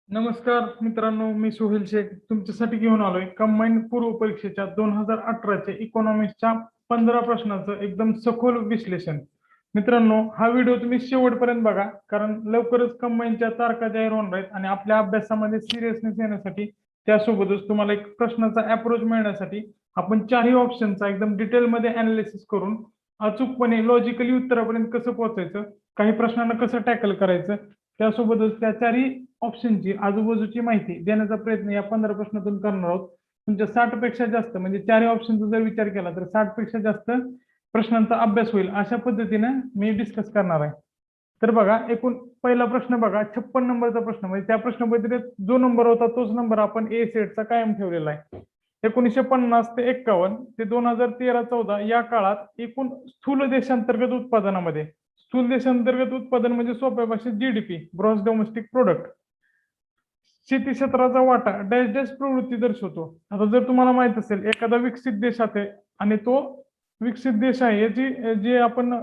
नमस्कार मित्रांनो, मी सोहेल शेख तुमच्यासाठी घेऊन आलोय कंबाईन पूर्व परीक्षेच्या 2018च्या इकॉनॉमिक्सच्या 15 प्रश्नाचं एकदम सखोल विश्लेषण. मित्रांनो, हा व्हिडिओ तुम्ही शेवटपर्यंत बघा, कारण लवकरच कंबाईनच्या तारखा जाहीर होणार आहेत आणि आपल्या अभ्यासामध्ये सिरियसनेस येण्यासाठी त्यासोबतच तुम्हाला एक प्रश्नाचा अप्रोच मिळण्यासाठी आपण चारही ऑप्शनचा एकदम डिटेलमध्ये अनालिसिस करून अचूकपणे लॉजिकली उत्तरापर्यंत कसं पोहोचायचं, काही प्रश्नांना कसं टॅकल करायचं, त्यासोबतच त्या चारही ऑप्शनची आजूबाजूची माहिती देण्याचा प्रयत्न या 15 प्रश्नातून करणार आहोत. तुमच्या 60 पेक्षा जास्त म्हणजे चारही ऑप्शनचा जर विचार केला तर 60 पेक्षा जास्त प्रश्नांचा अभ्यास होईल अशा पद्धतीने मी डिस्कस करणार आहे. तर बघा, एकूण पहिला प्रश्न बघा, 56 नंबरचा प्रश्न म्हणजे त्या प्रश्नपत्रिकेत जो नंबर होता तोच नंबर आपण ए सेटचा कायम ठेवलेला आहे. 1950 ते 51 ते 2013-14 या काळात एकूण स्थूल देशांतर्गत उत्पादनामध्ये, स्थूल देशांतर्गत उत्पादन म्हणजे सोप्या भाषेत जीडीपी, ग्रॉस डोमेस्टिक प्रोडक्ट, शेती क्षेत्राचा वाटा डॅश डॅश प्रवृत्ती दर्शवतो. आता जर तुम्हाला माहित असेल एखादा विकसित देश आहे आणि तो विकसित देश आहे याची जे आपण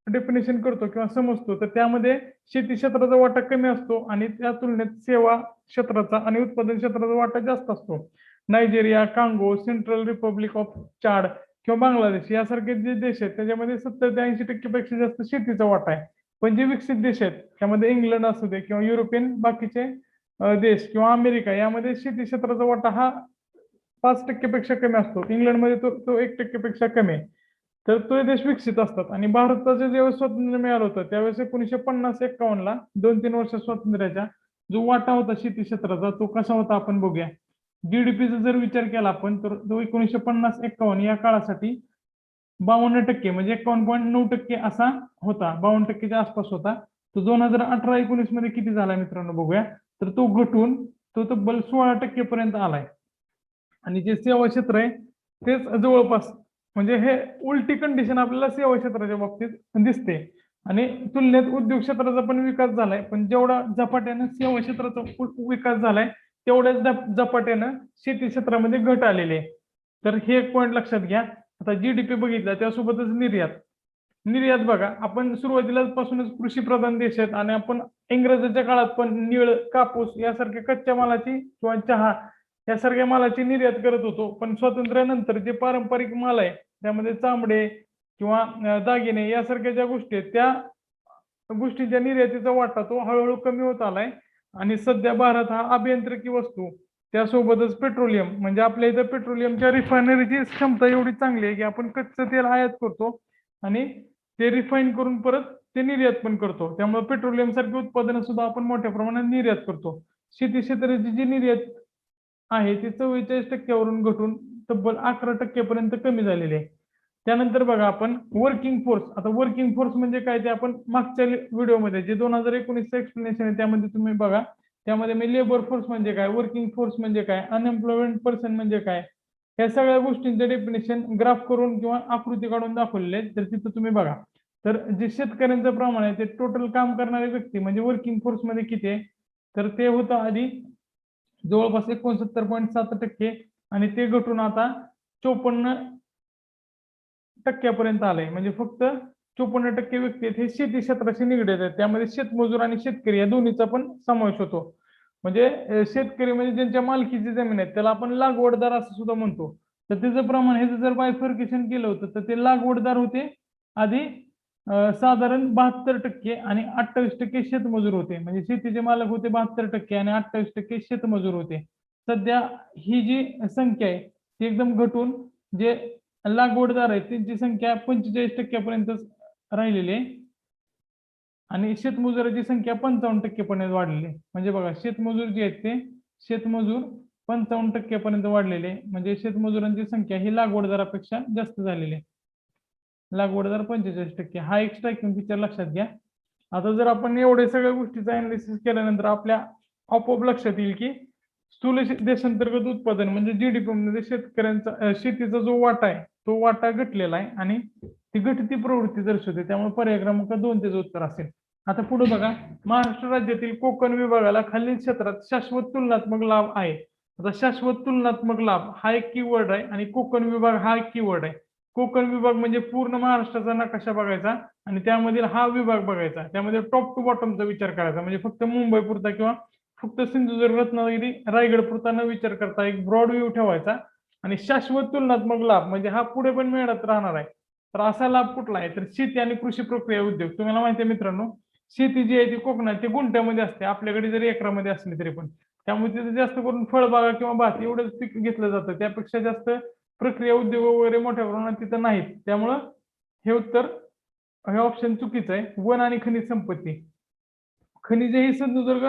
डेफिनेशन करतो किंवा समजतो, तर त्यामध्ये शेती क्षेत्राचा वाटा कमी असतो आणि त्या तुलनेत सेवा क्षेत्राचा आणि उत्पादन क्षेत्राचा वाटा जास्त असतो. Nigeria, Congo, central Republic of Chad किंवा बांगलादेश यासारखे जे देश आहेत त्याच्यामध्ये 70 ते 80% पेक्षा जास्त शेतीचा वाटा आहे. पण जे विकसित देश आहेत त्यामध्ये इंग्लंड असू दे किंवा युरोपियन बाकीचे देश किंवा अमेरिका यामध्ये शेती क्षेत्राचा वाटा हा 5% पेक्षा कमी असतो. इंग्लंडमध्ये तो 1% पेक्षा कमी आहे. तर तो देश विकसित असतात. आणि भारताचे जेव्हा स्वातंत्र्य मिळालं होतं त्यावेळेस 1950-51 ला 2-3 वर्ष स्वातंत्र्याच्या जो वाटा होता शेती क्षेत्राचा तो कसा होता आपण बघूया. जीडीपीचा जर विचार केला आपण तर तो 1950-51 या काळासाठी 52% म्हणजे 51.9% असा होता, 52%च्या आसपास होता. तो 2018-19 मध्ये किती झाला मित्रांनो बघूया, तर तो घटून तो तब्बल 16% पर्यंत आलाय. आणि जे सेवा क्षेत्र आहे तेच जवळपास म्हणजे हे उलटी कंडिशन आपल्याला सेवा क्षेत्राच्या बाबतीत दिसते. आणि तुलनेत उद्योग क्षेत्राचा पण विकास झालाय, पण जेवढा झपाट्यानं सेवा क्षेत्राचा विकास झालाय तेवढ्याच झपाट्यानं शेती क्षेत्रामध्ये घट आलेली आहे. तर हे एक पॉईंट लक्षात घ्या. आता जीडीपी बघितला त्यासोबतच निर्यात. निर्यात बघा, आपण सुरुवातीला पासूनच कृषी प्रधान देश आहेत आणि आपण इंग्रजांच्या काळात पण निळ, कापूस यासारख्या कच्च्या मालाची किंवा चहा यासारख्या मालाची निर्यात करत होतो. पण स्वातंत्र्यानंतर जे पारंपरिक माल आहे त्यामध्ये चामडे किंवा दागिने यासारख्या ज्या गोष्टी आहेत त्या गोष्टींच्या निर्यातीचा वाटा तो हळूहळू कमी होत आलाय. आणि सध्या भारत हा अभियांत्रिकी वस्तू त्यासोबतच पेट्रोलियम म्हणजे आपल्या इथं पेट्रोलियमच्या रिफायनरीची क्षमता एवढी चांगली आहे की आपण कच्चं तेल आयात करतो आणि ते रिफाईन करून परत ते निर्यात पण करतो. त्यामुळे पेट्रोलियम सारखी उत्पादनं सुद्धा आपण मोठ्या प्रमाणात निर्यात करतो. शेती क्षेत्राची जी निर्यात आहे ती 44% घटून तब्बल 11% पर्यंत कमी झालेली आहे. त्यानंतर बघा आपण वर्किंग फोर्स. आता वर्किंग फोर्स म्हणजे काय ते आपण मागच्या व्हिडिओमध्ये जे 2019चं एक्सप्लेनेशन आहे त्यामध्ये तुम्ही बघा. त्यामध्ये मी लेबर फोर्स म्हणजे काय, वर्किंग फोर्स म्हणजे काय, अनएम्प्लॉयमेंट पर्सन म्हणजे काय, या सगळ्या गोष्टींचे डेफिनेशन ग्राफ करून किंवा आकृती काढून दाखवलेले आहेत. तर तिथं तुम्ही बघा. तर जे शेतकऱ्यांचं प्रमाण आहे ते टोटल काम करणारे व्यक्ती म्हणजे वर्किंग फोर्स मध्ये किती आहे, तर ते होतं आधी जवळपास 69.7% आणि ते घटून आता 54% आलंय. म्हणजे फक्त 54% व्यक्ती आहेत हे शेती क्षेत्राशी निगडीत आहेत. त्यामध्ये शेतमजूर आणि शेतकरी या दोन्हीचा पण समावेश होतो. म्हणजे शेतकरी म्हणजे ज्यांच्या मालकीची जमीन आहे त्याला आपण लागवडदार असं सुद्धा म्हणतो. तर त्याचं प्रमाण हे जर बायफर्केशन केलं होतं तर ते लागवडदार होते आधी साधारण 72% आणि 28% शेतमजूर होते. म्हणजे शेतीचे मालक होते 72% आणि 28% शेतमजूर होते. सध्या ही जी संख्या आहे ती एकदम घटून जे लागवडदार आहेत त्यांची संख्या 45% पर्यंतच राहिलेली आहे आणि शेतमजुराची संख्या 55% पर्यंत वाढलेली आहे. म्हणजे बघा, शेतमजूर जे आहेत ते शेतमजूर 55% पर्यंत वाढलेले, म्हणजे शेतमजुरांची संख्या ही लागवडदारापेक्षा जास्त झालेली आहे. लागवडदार 45%. हा एक स्ट्रायकिंग फीचर लक्षात घ्या. आता जर आपण एवढे सगळ्या गोष्टीचा अनालिसिस केल्यानंतर आपल्या आपोआप लक्षात येईल की स्थूल देशांतर्गत उत्पादन म्हणजे जीडीपी मध्ये शेतकऱ्यांचा शेतीचा जो वाटा आहे तो वाटा घटलेला आहे आणि ती घटती प्रवृत्ती दर्शवते. त्यामुळे पर्याय क्रमांक 2 त्याचं उत्तर असेल. आता पुढे बघा, महाराष्ट्र राज्यातील कोकण विभागाला खालील क्षेत्रात शाश्वत तुलनात्मक लाभ आहे. आता शाश्वत तुलनात्मक लाभ हा एक कीवर्ड आहे आणि कोकण विभाग हा एक कीवर्ड आहे. कोकण विभाग म्हणजे पूर्ण महाराष्ट्राचा नकाशा बघायचा आणि त्यामधील हा विभाग बघायचा. त्यामध्ये टॉप टू बॉटमचा विचार करायचा, म्हणजे फक्त मुंबई पुरता किंवा फक्त सिंधुदुर्ग रत्नागिरी रायगड पुरता न विचार करता एक ब्रॉड व्ह्यू ठेवायचा आणि शाश्वत तुलनात्मक लाभ म्हणजे हा पुढे पण मिळत राहणार आहे. तर असा लाभ कुठला आहे तर शेती आणि कृषी प्रक्रिया उद्योग. तुम्हाला माहिती आहे मित्रांनो, शेती जी आहे ती कोकणात ते गुंठ्यामध्ये असते, आपल्याकडे जरी एकरामध्ये असली तरी पण. त्यामुळे तिथे जास्त करून फळबागा किंवा भात एवढंच पीक घेतलं जातं. त्यापेक्षा जास्त प्रक्रिया उद्योग वगैरे मोठ्या प्रमाणात तिथं नाहीत. त्यामुळं हे उत्तर, हे ऑप्शन चुकीचं आहे. वन आणि खनिज संपत्ती. खनिजे ही सिंधुदुर्ग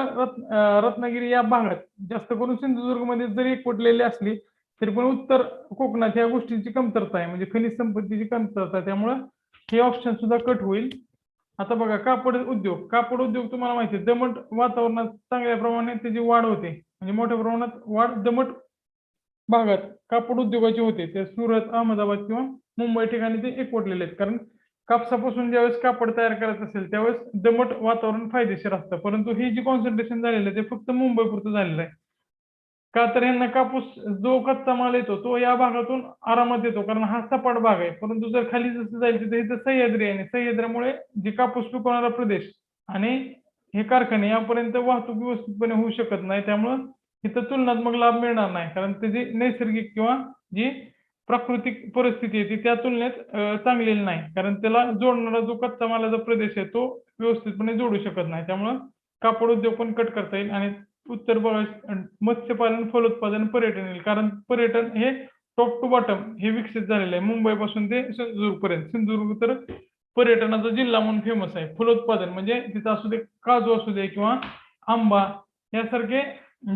रत्नागिरी या भागात जास्त करून सिंधुदुर्गमध्ये जरी एकवटलेली असली तरी पण उत्तर कोकणात या गोष्टींची कमतरता आहे, म्हणजे खनिज संपत्तीची कमतरता आहे. त्यामुळं हे ऑप्शन सुद्धा कट होईल. आता बघा कापड उद्योग. कापड उद्योग तुम्हाला माहिती आहे दमट वातावरणात चांगल्या प्रमाणे त्याची वाढ होते, म्हणजे मोठ्या प्रमाणात वाढ दमट भागात कापड उद्योगाचे होते. ते सुरत, अहमदाबाद किंवा मुंबई ठिकाणी ते एकवटलेले आहेत. कारण कापसापासून ज्यावेळेस कापड तयार करायचं असेल त्यावेळेस दमट वातावरण फायदेशीर असतं. परंतु हे जे कॉन्सन्ट्रेशन झालेलं आहे ते फक्त मुंबईपुरतं झालेलं आहे. का तर यांना कापूस जो कच्चा माल येतो तो या भागातून आरामात येतो, कारण हा सपाट भाग आहे. परंतु जर खाली जसं जाईल तिथे इथं सह्याद्री आहे आणि सह्याद्रीमुळे जे कापूस पिकवणारा प्रदेश आणि हे कारखाने यापर्यंत वाहतूक व्यवस्थितपणे होऊ शकत नाही. त्यामुळं इथं तुलनात्मक लाभ मिळणार नाही, कारण त्याची नैसर्गिक किंवा जी प्राकृतिक परिस्थिती आहे ती त्या तुलनेत चांगलेली नाही. कारण त्याला जोडणारा जो कच्चा मालाचा प्रदेश आहे तो व्यवस्थितपणे जोडू शकत नाही. त्यामुळं कापड उद्योग पण कट करता येईल आणि उत्तर बघा मत्स्यपालन, फलोत्पादन, पर्यटन येईल. कारण पर्यटन हे टॉप टू बॉटम हे विकसित झालेलं आहे. मुंबईपासून ते सिंधुदुर्गपर्यंत. सिंधुदुर्ग तर पर्यटनाचा जिल्हा म्हणून फेमस आहे. फलोत्पादन म्हणजे तिथं असू दे काजू असू दे किंवा आंबा यासारखे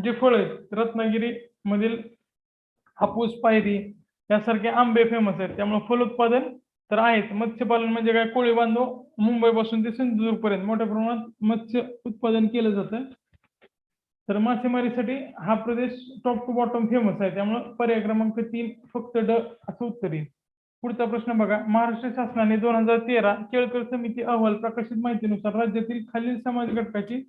जे फळ आहेत. रत्नागिरी मधील हापूस, पायरी यासारखे आंबे फेमस आहेत. त्यामुळे फलोत्पादन तर आहेच. मत्स्यपालन म्हणजे काय, कोळी बांधव मुंबईपासून ते सिंधुदुर्ग पर्यंत मोठ्या प्रमाणात मत्स्य उत्पादन केलं जातं. तर मासेमारीसाठी हा प्रदेश टॉप टू बॉटम फेमस आहे. त्यामुळे पर्याय क्रमांक 3 फक्त ड असं उत्तर येईल. पुढचा प्रश्न बघा. महाराष्ट्र शासनाने 2013 केळकर समिती अहवाल प्रकाशित माहितीनुसार राज्यातील खालील समाज घटकाची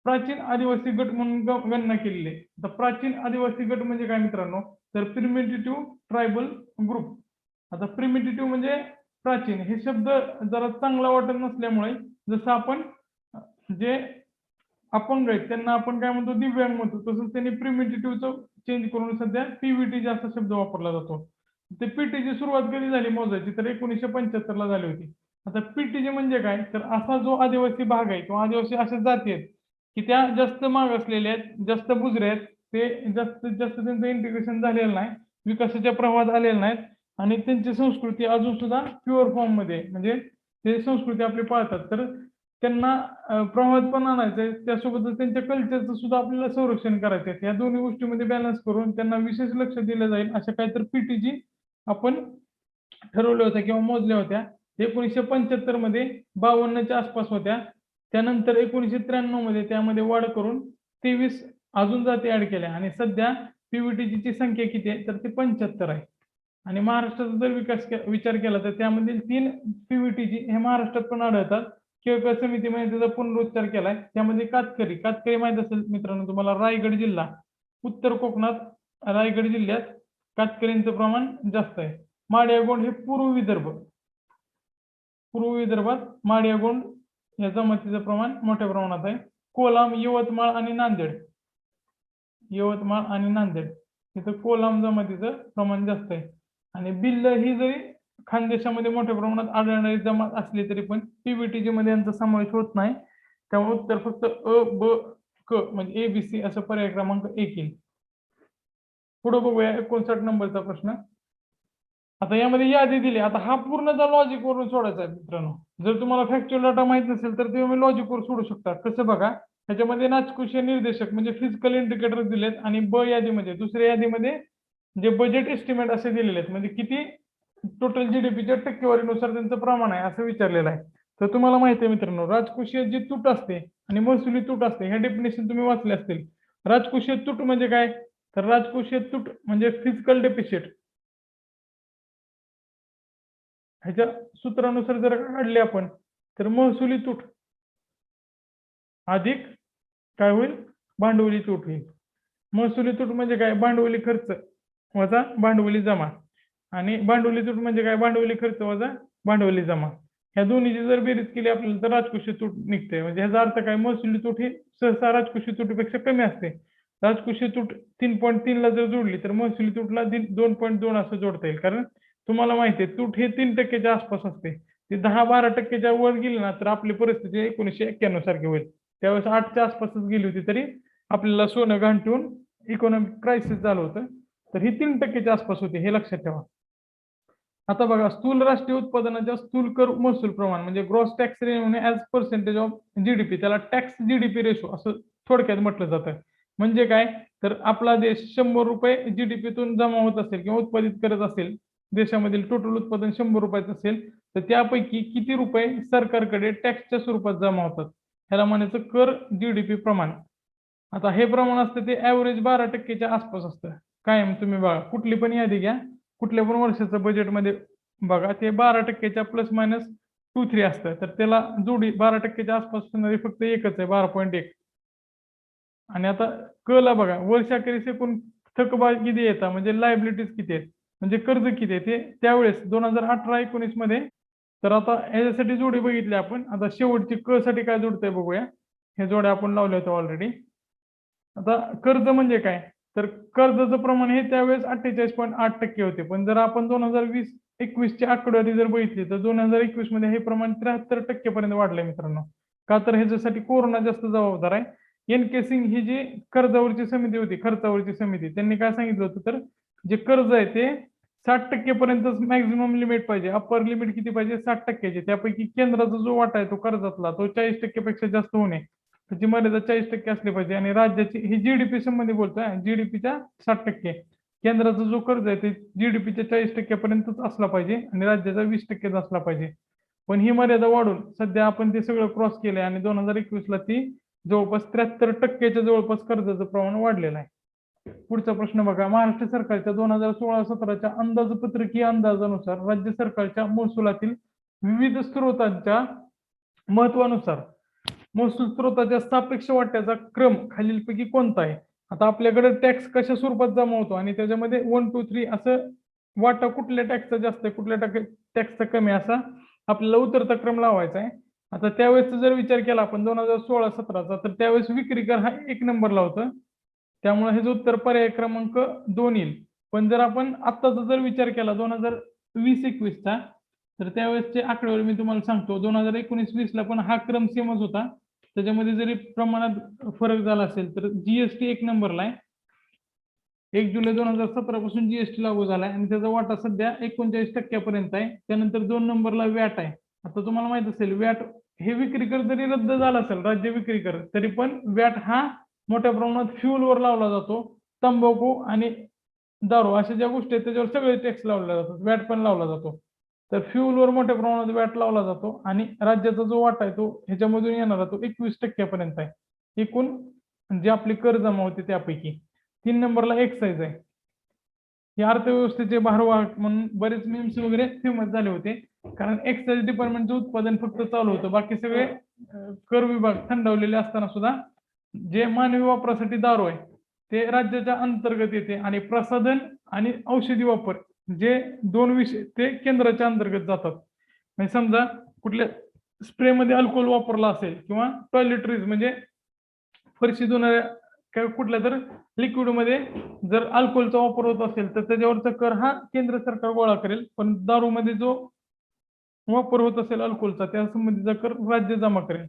प्राचीन आदिवासी गट म्हणून गणना केलेली आहे. तर प्राचीन आदिवासी गट म्हणजे काय मित्रांनो, तर प्रिमिटिव्ह ट्रायबल ग्रुप. आता प्रिमिटिव्ह म्हणजे प्राचीन, हे शब्द जरा चांगला वाटत नसल्यामुळे जसं आपण जे अपंग आहेत त्यांना आपण काय म्हणतो, दिव्यांग म्हणतो, तसंच त्यांनी प्रिमिटिव्हचं चेंज करून सध्या पीव्हीटी असा शब्द वापरला जातो. ते पीटीची सुरुवात कधी झाली मोजायची तर 1975 ला झाली होती. आता पीटीजी म्हणजे काय, तर असा जो आदिवासी भाग आहे किंवा आदिवासी अशा जाती आहेत की त्या जास्त मागासलेल्या आहेत, जास्त बुजऱ्या आहेत, ते जास्तीत जास्त त्यांचं इंटिग्रेशन झालेलं नाही, विकासाच्या प्रवाहात आलेलं नाहीत आणि त्यांची संस्कृती अजून सुद्धा प्युअर फॉर्म मध्ये म्हणजे ते संस्कृती आपली पाळतात. तर त्यांना प्रवाहात पण आणायचंय, त्यासोबतच त्यांच्या कल्चरचं सुद्धा आपल्याला संरक्षण करायचं आहे. या दोन्ही गोष्टींमध्ये बॅलन्स करून त्यांना विशेष लक्ष दिलं जाईल अशा काहीतरी पीटीजी आपण ठरवल्या होत्या किंवा मोजल्या होत्या. 1975 मध्ये 52च्या आसपास होत्या. त्यानंतर 1993 मध्ये त्यामध्ये वाढ करून 23 अजून जाती ऍड केल्या आणि सध्या पीव्हीटीची संख्या किती आहे तर ती 75 आहे. आणि महाराष्ट्राचा जर विचार केला तर त्यामधील 3 पीव्हीटीजी हे महाराष्ट्रात पण आढळतात. केळकर समितीमध्ये त्याचा पुनरुच्चार केलाय. त्यामध्ये कातकरी माहित असेल मित्रांनो तुम्हाला, रायगड जिल्हा उत्तर कोकणात, रायगड जिल्ह्यात कातकरींचं प्रमाण जास्त आहे. माडियागोंड हे पूर्व विदर्भात माडियागोंड या जमातीचं प्रमाण मोठ्या प्रमाणात आहे. कोलाम, यवतमाळ आणि नांदेड इथं कोलाम जमातीचं प्रमाण जास्त आहे. आणि बिल्ल ही जरी खानदेशामध्ये मोठ्या प्रमाणात आढळणारी जमात असली तरी पण पीव्हीटीजी मध्ये यांचा समावेश होत नाही. त्यामुळे उत्तर फक्त अ, ब, क म्हणजे ABC असं पर्याय क्रमांक 1 येईल. पुढे बघूया 59 नंबरचा प्रश्न. आता यामध्ये यादी दिली. आता हा पूर्णतः लॉजिक वरून सोडायचा आहे मित्रांनो. जर तुम्हाला फॅक्च्युअल डाटा माहित नसेल तर तुम्ही लॉजिक वर सोडू शकता. कसं बघा, त्याच्यामध्ये नाचकुशीय निर्देशक म्हणजे फिजिकल इंडिकेटर दिलेत आणि ब यादीमध्ये दुसऱ्या यादीमध्ये जे बजेट एस्टिमेट असे दिलेले आहेत, म्हणजे किती टोटल जीडीपीच्या टक्केवारीनुसार त्यांचं प्रमाण आहे असं विचारलेलं आहे. तर तुम्हाला माहिती आहे मित्रांनो, राजकोषीय जी तूट असते आणि महसुली तूट असते ह्या डेफिनेशन तुम्ही वाचले असतील. राजकोषीय तूट म्हणजे काय, तर राजकोषीय तूट म्हणजे फिजिकल डेफिसिट. ह्याच्या सूत्रानुसार जर काढले आपण तर महसुली तूट अधिक काय होईल, भांडवली तूट होईल. महसुली तूट म्हणजे काय, भांडवली खर्च वजा भांडवली जमा. आणि भांडवली तूट म्हणजे काय, भांडवली खर्च वजा भांडवली जमा. ह्या दोन्हीची जर बेरीज केली आपल्याला तर राजकोषीय तूट निघते. म्हणजे ह्याचा अर्थ काय, महसुली तूट ही सहसा राजकोषीय तुटीपेक्षा कमी असते. राजकोषीय तूट 3.3 ला जर जोडली तर महसुली तूटला 2.2 असं जोडता येईल. कारण तुम्हाला माहिती आहे तूट हे 3% आसपास असते. ते 10-12% वर गेली ना तर आपली परिस्थिती 1991 सारखी होईल. त्यावेळेस 8च्या आसपासच गेली होती तरी आपल्याला सोनं गहाण ठेवून इकॉनॉमिक क्रायसिस झालं होतं. तर ही 3%च्या आसपास होती, हे लक्षात ठेवा. आता बघा, स्थूल राष्ट्रीय उत्पादनाच्या स्थूल कर महसूल प्रमाण म्हणजे gross tax revenue as percentage of GDP, त्याला टॅक्स जीडीपी रेशो असं थोडक्यात म्हटलं जातं. म्हणजे काय, तर आपला देश 100 रुपये जीडीपीतून जमा होत असेल किंवा उत्पादित करत असेल, देशामधील टोटल उत्पादन 100 रुपयाचं असेल तर त्यापैकी किती रुपये सरकारकडे टॅक्सच्या स्वरूपात जमा होतात, ह्याला म्हणायचं कर जीडीपी प्रमाण. आता हे प्रमाण असतं ते ऍव्हरेज 12%च्या आसपास असतं कायम. तुम्ही बघा कुठली पण यादी घ्या, कुठल्या पण वर्षाचं बजेटमध्ये बघा, ते 12%च्या प्लस मायनस 2-3 असतं. तर त्याला जोडी 12%च्या आसपास असणारी फक्त एकच आहे, 12.1. आणि आता क ला बघा, वर्षाखेरीस एकूण थकबाकी किती येतात म्हणजे लायबिलिटीज किती आहेत, म्हणजे कर्ज किती आहे ते त्यावेळेस 2018-19 मध्ये. तर आता ह्याच्यासाठी जोडी बघितली आपण. आता शेवटची क साठी काय जोडतंय बघूया. हे जोड्या आपण लावल्या होत्या ऑलरेडी. आता कर्ज म्हणजे काय, तर कर्जाचं प्रमाण हे त्यावेळेस 48.8% होते. पण जर आपण 2020-21 ची आकडेवारी जर बघितली तर 2021 मध्ये हे प्रमाण 73% पर्यंत वाढलंय मित्रांनो. का, तर ह्याच्यासाठी कोरोना जास्त जबाबदार आहे. एन के सिंग ही जी कर्जावरची समिती होती, खर्चावरची समिती, त्यांनी काय सांगितलं होतं, तर जे कर्ज आहे ते 60% पर्यंतच मॅक्झिमम लिमिट पाहिजे. अप्पर लिमिट किती पाहिजे, 60%ची. त्यापैकी केंद्राचा जो वाटा आहे तो कर्जातला तो 40% पेक्षा जास्त होणे, त्याची मर्यादा 40% असली पाहिजे. आणि राज्याची ही जीडीपी संबंधी बोलतोय, जीडीपीच्या 60%. केंद्राचा जो कर्ज आहे ते जीडीपीच्या 40% पर्यंतच असला पाहिजे आणि राज्याचा 20% असला पाहिजे. पण ही मर्यादा वाढून सध्या आपण ते सगळं क्रॉस केलंय आणि 2021 ला ती जवळपास 73%च्या जवळपास कर्जाचं प्रमाण वाढलेलं आहे. पुढचा प्रश्न बघा, महाराष्ट्र सरकारच्या 2016-17च्या अंदाजपत्रकीय अंदाजानुसार राज्य सरकारच्या महसुलातील विविध स्त्रोतांच्या महत्वानुसार महसूल स्त्रोताच्या सापेक्ष वाट्याचा क्रम खालीलपैकी कोणता आहे. आता आपल्याकडे टॅक्स कशा स्वरूपात जमा होतो आणि त्याच्यामध्ये 1, 2, 3 असं वाटा कुठल्या टॅक्सचा जास्त आहे, कुठल्या टॅक्सचा कमी, असा आपल्याला उतरता क्रम लावायचा आहे. आता त्यावेळेस जर विचार केला आपण 2016-17चा, तर त्यावेळेस विक्री कर हा 1 नंबरला होता. त्यामुळे हे उत्तर पर्याय क्रमांक 2 येईल. पण जर आपण आत्ताचा जर विचार केला 2020-21चा, तर त्यावेळेसचे आकडेवारी मी तुम्हाला सांगतो. 2019-20 ला पण हा क्रम सेमच होता. त्याच्यामध्ये जरी प्रमाणात फरक झाला असेल तर जीएसटी 1 नंबरला आहे. 1 जुलै 2017 पासून जीएसटी लागू झालाय आणि त्याचा वाटा सध्या 39% पर्यंत आहे. त्यानंतर 2 नंबरला वॅट आहे. आता तुम्हाला माहित असेल वॅट हे विक्री कर जरी रद्द झाला असेल, राज्य विक्री कर, तरी पण वॅट हा मोठ्या प्रमाणात फ्युलवर लावला जातो. तंबाखू आणि दारू अशा ज्या गोष्टी आहेत त्याच्यावर सगळे टॅक्स लावले जातात, वॅट पण लावला जातो. तर फ्युलवर मोठ्या प्रमाणात वॅट लावला जातो आणि राज्याचा जो वाटा आहे तो ह्याच्यामधून येणारा तो 21% पर्यंत आहे एकूण जे आपली कर जमा होते त्यापैकी. 3 नंबरला एक्साईज आहे. हे अर्थव्यवस्थेचे भारवाहक म्हणून बरेच मीम्स वगैरे फेमस झाले होते. कारण एक्साईज डिपार्टमेंटचं उत्पादन फक्त चालू होतं, बाकी सगळे कर विभाग थंडवलेले असताना सुद्धा जे मानवी वापरासाठी दारू आहे ते राज्याच्या अंतर्गत येते आणि प्रसाधन आणि औषधी वापर जे 2 विषय ते केंद्राच्या अंतर्गत जातात. म्हणजे समजा कुठल्या स्प्रे मध्ये अल्कोहोल वापरला असेल किंवा टॉयलेटरीज म्हणजे फरशी धुणाऱ्या कुठल्या तर लिक्विड मध्ये जर अल्कोहोलचा वापर होत असेल तर त्याच्यावरचा कर हा केंद्र सरकार गोळा करेल. पण दारूमध्ये जो वापर होत असेल अल्कोहोलचा त्या संबंधीचा कर राज्य जमा करेल.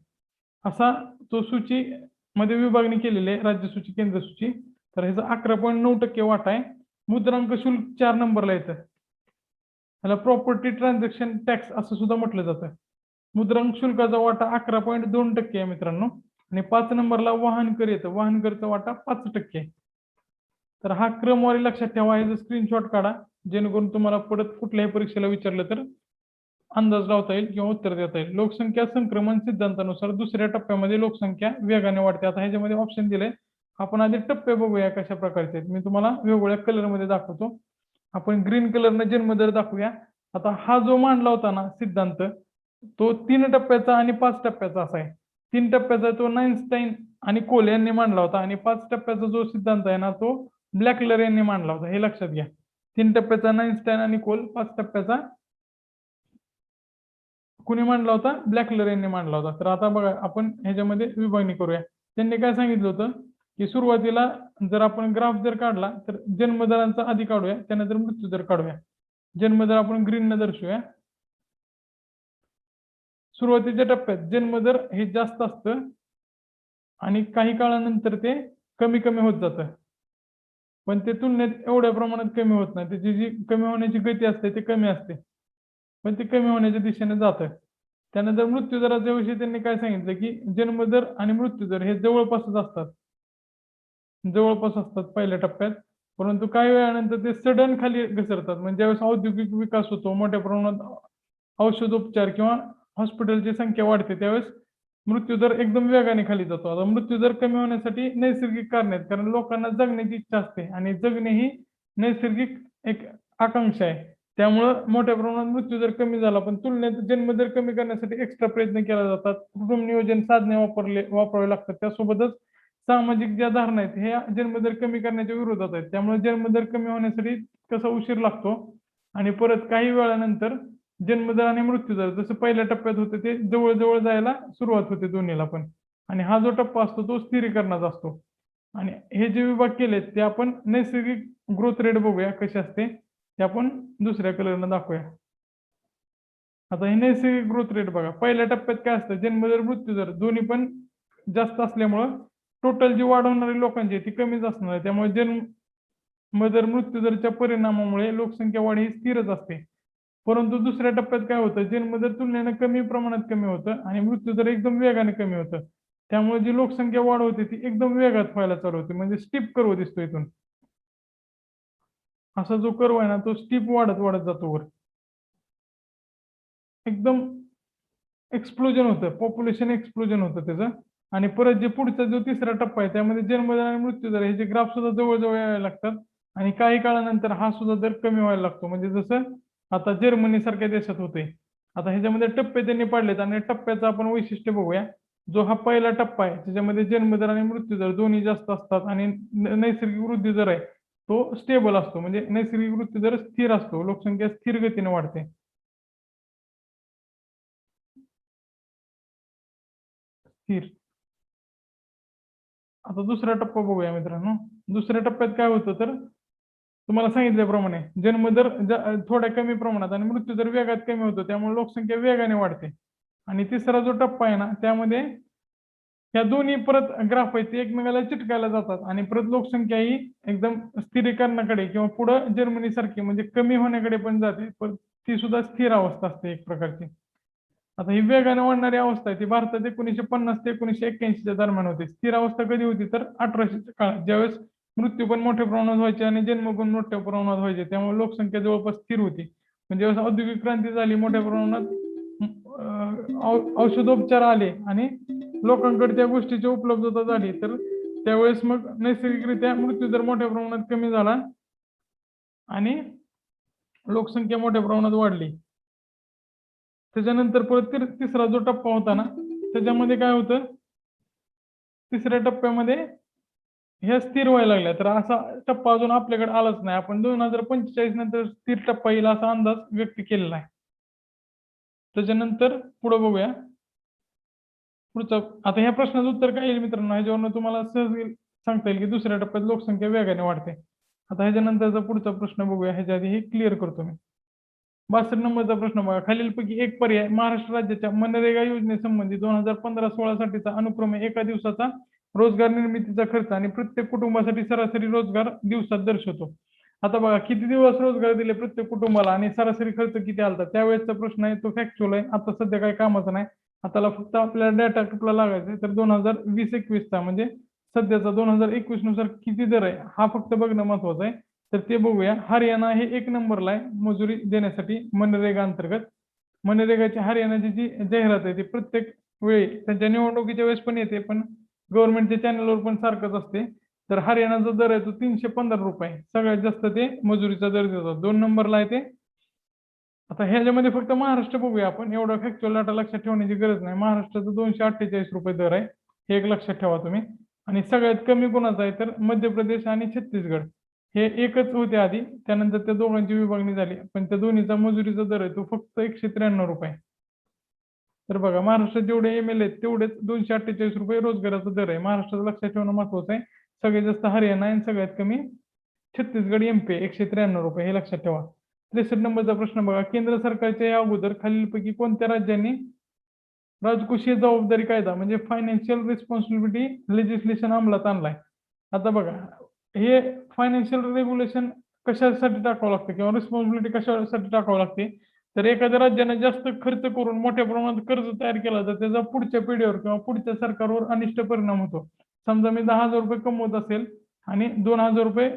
असा तो सूची मध्ये विभागणी केलेली आहे, राज्य सूची केंद्र सूची. तर ह्याचा 11.9% वाटा आहे. मुद्रांक शुल्क 4 नंबरला येतं. त्याला प्रॉपर्टी ट्रान्झॅक्शन टॅक्स असं सुद्धा म्हटलं जातं. मुद्रांक शुल्काचा वाटा 11.2% आहे मित्रांनो. आणि 5 नंबरला वाहन कर येतं. वाहन करचा वाटा 5%. तर हा क्रमवारी लक्षात ठेवा, याचा स्क्रीनशॉट काढा जेणेकरून तुम्हाला परत कुठल्याही परीक्षेला विचारलं तर अंदाज लावता येईल किंवा उत्तर देता येईल. लोकसंख्या संक्रमण सिद्धांतानुसार दुसऱ्या टप्प्यामध्ये लोकसंख्या वेगाने वाढते. आता ह्याच्यामध्ये ऑप्शन दिले, आपण आधी टप्पे बघूया कशा प्रकारचे आहेत. मी तुम्हाला वेगवेगळ्या कलर मध्ये दाखवतो. आपण ग्रीन कलरने जन्मदर दाखवूया. आता हा जो मांडला होता ना सिद्धांत, तो 3 टप्प्याचा आणि 5 टप्प्याचा असा आहे. 3 टप्प्याचा तो नाईन्स्टाईन आणि कोल यांनी मांडला होता आणि 5 टप्प्याचा जो सिद्धांत आहे ना तो ब्लॅकलर यांनी मांडला होता. हे लक्षात घ्या. 3 टप्प्याचा नाईन्स्टाईन आणि कोल, 5 टप्प्याचा कुणी मांडला होता? ब्लॅकलर यांनी मांडला होता. तर आता बघा आपण ह्याच्यामध्ये विभागणी करूया. त्यांनी काय सांगितलं होतं, की सुरुवातीला जर आपण ग्राफ जर काढला तर जन्मदरांचा आधी काढूया, त्यानंतर मृत्यूदर काढूया. जन्मदर आपण ग्रीन न दर्शवूया. सुरुवातीच्या टप्प्यात जन्मदर हे जास्त असतं आणि काही काळानंतर ते कमी कमी होत जातं. पण ते तुलनेत एवढ्या प्रमाणात कमी होत नाही. त्याची जी कमी होण्याची गती असते ती कमी असते. पण ते कमी होण्याच्या दिशेने जातं. त्यानंतर मृत्यूदराच्या विषयी त्यांनी काय सांगितलं, की जन्मदर आणि मृत्यूदर हे जवळपासच असतात. जवळपास असतात पहिल्या टप्प्यात. परंतु काही वेळानंतर ते सडन खाली घसरतात. म्हणजे ज्यावेळेस औद्योगिक विकास होतो, मोठ्या प्रमाणात औषधोपचार किंवा हॉस्पिटलची संख्या वाढते, त्यावेळेस मृत्यूदर एकदम वेगाने खाली जातो. आता मृत्यूदर कमी होण्यासाठी नैसर्गिक कारणे आहेत. कारण लोकांना जगण्याची इच्छा असते आणि जगणे ही नैसर्गिक एक आकांक्षा आहे. त्यामुळं मोठ्या प्रमाणात मृत्यूदर कमी झाला. पण तुलनेत जन्मदर कमी करण्यासाठी एक्स्ट्रा प्रयत्न केले जातात. कुटुंब नियोजन साधने वापरावे लागतात. त्यासोबतच सामाजिक ज्या धारणा आहेत, ह्या जन्मदर कमी करण्याच्या विरोधात आहेत. त्यामुळे जन्मदर कमी होण्यासाठी कसा उशीर लागतो आणि परत काही वेळानंतर जन्मदर आणि मृत्यूदर जसं पहिल्या टप्प्यात होते ते जवळ-जवळ जायला सुरुवात होते दोन्हीला पण. आणि हा जो टप्पा असतो तो स्थिरीकरणाचा असतो. आणि हे जे विभाग केलेत ते आपण नैसर्गिक ग्रोथ रेट बघूया कशी असते. ते आपण दुसऱ्या कलरनं दाखवूया. आता हे नैसर्गिक ग्रोथ रेट बघा. पहिल्या टप्प्यात काय असतं जन्मदर, मृत्यूदर दोन्ही पण जास्त असल्यामुळं टोटल जी वाढ होणारी लोकांची आहे ती कमीच असणार आहे. त्यामुळे जन्मदर, मृत्यूदरच्या परिणामामुळे लोकसंख्या वाढ ही स्थिरच असते. परंतु दुसऱ्या टप्प्यात काय होतं, जन्मदर तुलनेने कमी प्रमाणात कमी होतं आणि मृत्यूदर एकदम वेगाने कमी होतं. त्यामुळे जी लोकसंख्या वाढ होते ती एकदम वेगात व्हायला चालू होते. म्हणजे स्टीप कर्व्ह दिसतो इथून. असा जो कर्व्ह आहे ना, तो स्टीप वाढत, वाढत जातो वर. एकदम एक्सप्लोजन होतं, पॉप्युलेशन एक्सप्लोजन होतं त्याचं. आणि परत जे पुढचा जो तिसरा टप्पा आहे, त्यामध्ये जन्मदर आणि मृत्यूदर हे जे ग्राफ सुद्धा जवळ-जवळ यायला लागतात आणि काही काळानंतर हा सुद्धा दर कमी व्हायला लागतो. म्हणजे जसं आता जर्मनीसारख्या देशात होतंय. आता ह्याच्यामध्ये टप्पे त्यांनी पाडलेत आणि टप्प्याचं आपण वैशिष्ट्य बघूया. जो हा पहिला टप्पा आहे, त्याच्यामध्ये जन्मदर आणि मृत्यूदर दोन्ही जास्त असतात आणि नैसर्गिक वृद्धी दर आहे, तो स्टेबल असतो. म्हणजे नैसर्गिक वृद्धी दर स्थिर असतो. लोकसंख्या स्थिर गतीने वाढते. स्थिर. आता दुसरा टप्पा बघूया मित्रांनो. दुसऱ्या टप्प्यात काय होतं तर तुम्हाला सांगितल्याप्रमाणे जन्मदर थोड्या कमी प्रमाणात आणि मृत्यूदर वेगात कमी होतो. त्यामुळे लोकसंख्या वेगाने वाढते. आणि तिसरा जो टप्पा आहे ना, त्यामध्ये ह्या दोन्ही परत ग्राफ आहेत ते एकमेकाला चिटकायला जातात आणि परत लोकसंख्या ही एकदम स्थिरीकरणाकडे किंवा पुढं जर्मनीसारखी म्हणजे कमी होण्याकडे पण जाते. पण ती सुद्धा स्थिर अवस्था असते एक प्रकारची. आता ही वेगाने वाढणारी अवस्था आहे ती भारतात 1950 ते 1981च्या दरम्यान होती. स्थिर अवस्था कधी होती तर 1800च्या काळात ज्यावेळेस मृत्यू पण मोठ्या प्रमाणात व्हायचे आणि जन्म पण मोठ्या प्रमाणात व्हायचे. त्यामुळे लोकसंख्या जवळपास स्थिर होती. पण ज्यावेळेस औद्योगिक क्रांती झाली मोठ्या प्रमाणात औषधोपचार आले आणि लोकांकडे त्या गोष्टीची उपलब्धता झाली तर त्यावेळेस मग नैसर्गिकरित्या मृत्यू दर मोठ्या प्रमाणात कमी झाला आणि लोकसंख्या मोठ्या प्रमाणात वाढली. त्याच्यानंतर परत तिसरा जो टप्पा होता ना, त्याच्यामध्ये काय होतं, तिसऱ्या टप्प्यामध्ये ह्या स्थिर व्हायला लागल्या. तर असा टप्पा अजून आपल्याकडे आलाच नाही. आपण 2045 नंतर स्थिर टप्पा येईल असा अंदाज व्यक्त केलेला आहे. त्याच्यानंतर पुढे बघूया. पुढचा आता ह्या प्रश्नाचं उत्तर काय येईल मित्रांनो, ह्याच्यावरनं तुम्हाला सहज सांगता येईल की दुसऱ्या टप्प्यात लोकसंख्या वेगाने वाढते. आता ह्याच्यानंतरचा पुढचा प्रश्न बघूया. ह्याच्या आधी हे क्लिअर करतो मी. 62 नंबरचा प्रश्न बघा. खालीलपैकी एक पर्याय महाराष्ट्र राज्याच्या मनरेगा योजनेसंबंधी 2015-16 साठीचा अनुक्रमे एका दिवसाचा रोजगार निर्मितीचा खर्च आणि प्रत्येक कुटुंबासाठी सरासरी रोजगार दिवसात दर्शवतो. आता बघा किती दिवस रोजगार दिले प्रत्येक कुटुंबाला आणि सरासरी खर्च किती आलता त्यावेळेसचा प्रश्न आहे तो फॅक्च्युअल आहे. आता सध्या काही कामाचा नाही. आताला फक्त आपल्याला डाटा कुठला लागायचा तर 2020-21चा म्हणजे सध्याचा 2021 नुसार किती दर आहे हा फक्त बघणं महत्वाचं आहे. तर ते बघूया. हरियाणा हे 1 नंबरला आहे मजुरी देण्यासाठी मनरेगा अंतर्गत. मनरेगाची हरियाणाची जी जाहिरात आहे ती प्रत्येक वेळी त्यांच्या निवडणुकीच्या वेळेस पण येते पण गव्हर्नमेंटच्या चॅनलवर पण सारखंच असते. तर हरियाणाचा दर आहे तो ₹315 सगळ्यात जास्त ते मजुरीचा दर देतात. 2 नंबरला आहे ते. आता ह्याच्यामध्ये फक्त महाराष्ट्र बघूया आपण. एवढा फॅक्च्युअल डाटा लक्षात ठेवण्याची गरज नाही. महाराष्ट्राचा ₹248 दर आहे. हे एक लक्षात ठेवा तुम्ही. आणि सगळ्यात कमी कोणाचा आहे तर मध्य प्रदेश आणि छत्तीसगड. हे एकच होते आधी. त्यानंतर त्या दोघांची विभागणी झाली. पण त्या दोन्हीचा मजुरीचा दर आहे तो फक्त ₹193. तर बघा महाराष्ट्रात जेवढे ML आहेत तेवढेच 248 रुपये रोजगाराचा दर आहे. महाराष्ट्रात लक्षात ठेवणं महत्वाचं आहे. सगळ्यात जास्त हरियाणा आणि सगळ्यात कमी छत्तीसगड MP 193 रुपये, हे लक्षात ठेवा. 63 नंबरचा प्रश्न बघा, केंद्र सरकारच्या या अगोदर खालीलपैकी कोणत्या राज्यांनी राजकोषीय जबाबदारी कायदा म्हणजे फायनान्शियल रिस्पॉन्सिबिलिटी लेजिस्लेशन अंमलात आणलाय? आता बघा, हे फायनान्शियल रेग्युलेशन कशासाठी टाकावं लागतं किंवा रिस्पॉन्सिबिलिटी कशासाठी टाकावं लागते? तर एखाद्या राज्याने जास्त खर्च करून मोठ्या प्रमाणात कर्ज तयार केला तर त्याचा पुढच्या पिढीवर किंवा पुढच्या सरकारवर अनिष्ट परिणाम होतो. समजा मी 10,000 रुपये कमवत असेल आणि 2,000 रुपये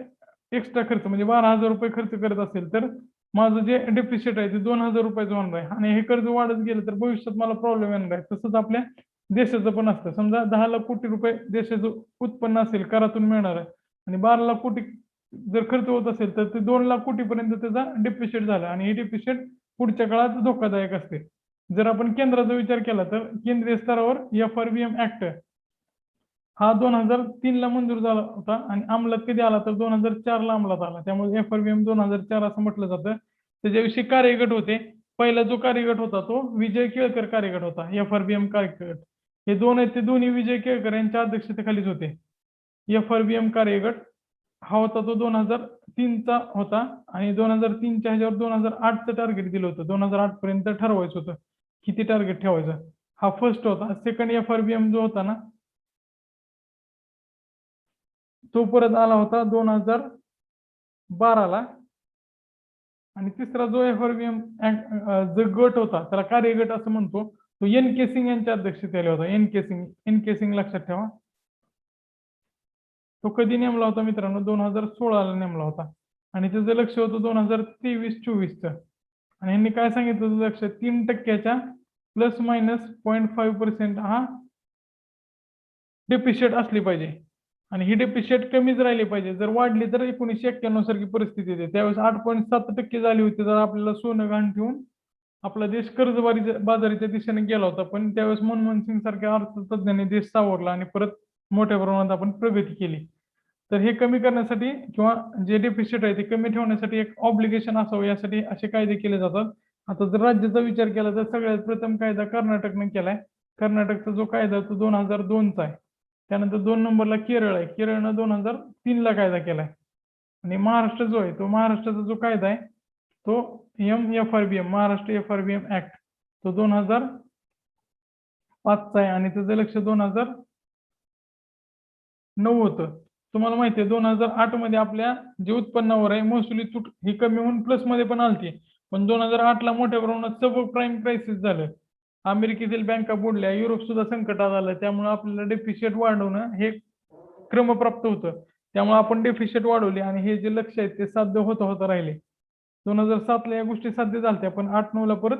एक्स्ट्रा खर्च म्हणजे 12,000 रुपये खर्च करत असेल, तर माझं जे डेप्रिशिएट आहे ते 2,000 रुपयाचं होणार आहे आणि हे कर्ज वाढत गेलं तर भविष्यात मला प्रॉब्लेम येणार आहे. तसंच आपल्या देशाचं पण असतं. समजा 10 लाख कोटी रुपये देशाचं उत्पन्न असेल, करातून मिळणार आहे आणि 12 लाख कोटी जर खर्च होत असेल तर ते 2 लाख कोटीपर्यंत त्याचा डेप्रिशिएट झाला आणि हे डेप्रिशिएट पुढच्या काळात धोकादायक असते. जर आपण केंद्राचा विचार केला तर केंद्रीय स्तरावर FRBM ऍक्ट हा 2003 ला मंजूर झाला होता आणि अंमलात कधी आला तर 2004 ला अंमलात आला. त्यामुळे FRBM 2004 असं म्हटलं जातं. त्याच्याविषयी कार्यगट होते. पहिला जो कार्यगट होता तो विजय केळकर कार्यगट होता. FRBM कार्यगट हे दोन आहेत, ते दोन्ही विजय केळकर यांच्या अध्यक्षतेखालीच होते. FRBM कार्यगट हा होता तो 2003 चा होता आणि 2003 च्या ह्याच्यावर 2008 चं टार्गेट दिलं होतं. 2008 पर्यंत ठरवायचं होतं किती टार्गेट ठेवायचं. हा फर्स्ट होता. सेकंड FRBM जो होता ना तो परत आला होता 2012 ला आणि तिसरा जो FRBM जो गट होता त्याला कार्यगट असं म्हणतो, तो NK सिंग यांच्या अध्यक्षतेखाली होता. NK सिंग लक्षात ठेवा. तो कधी नेमला होता मित्रांनो? 2016 ला नेमला होता आणि त्याचं लक्ष होतं 2023-24 चं आणि यांनी काय सांगितलं होतं लक्ष? 3% प्लस मायनस 0.5% हा डेप्रिशिएट असली पाहिजे आणि ही डेप्रिशिएट कमीच राहिली पाहिजे. जर वाढली तर 1991 सारखी परिस्थिती येते. त्यावेळेस 8.7% झाली होती. जर आपल्याला सोनं गहाण ठेवून आपला देश कर्जबाजारीच्या दिशेने गेला होता. पण त्यावेळेस मनमोहन सिंग सारख्या अर्थतज्ञांनी देश सावरला आणि परत मोठ्या प्रमाणात आपण प्रगती केली. तर हे कमी करण्यासाठी किंवा जे डेप्रिशिएट आहे ते कमी ठेवण्यासाठी एक ऑब्लिगेशन असावं यासाठी असे कायदे केले जातात. आता जर राज्याचा विचार केला तर सगळ्यात प्रथम कायदा कर्नाटकने केलाय. कर्नाटकचा जो कायदा तो 2002 चा आहे. त्यानंतर 2 नंबरला केरळ आहे. केरळनं 2003 ला कायदा केलाय आणि महाराष्ट्र जो आहे तो महाराष्ट्राचा जो कायदा आहे तो FRBM महाराष्ट्र FRBM ऍक्ट तो 2005 चा आहे आणि त्याचं लक्ष 2009 होतं. तुम्हाला माहिती आहे 2008 मध्ये आपल्या जे उत्पन्नावर आहे महसुली तूट ही कमी होऊन प्लस मध्ये पण आलती. पण 2008 ला मोठ्या प्रमाणात सब प्राईम क्रायसिस झालं. अमेरिकेतील बँका बुडल्या, युरोप सुद्धा संकटात आलं. त्यामुळे आपल्याला डेप्रिशिएट वाढवणं हे क्रमप्राप्त होतं. त्यामुळे आपण डेप्रिशिएट वाढवली आणि हे जे लक्ष आहे ते साध्य होता राहिले. 2007 ला या गोष्टी साध्य झाल्या पण 8-9 ला परत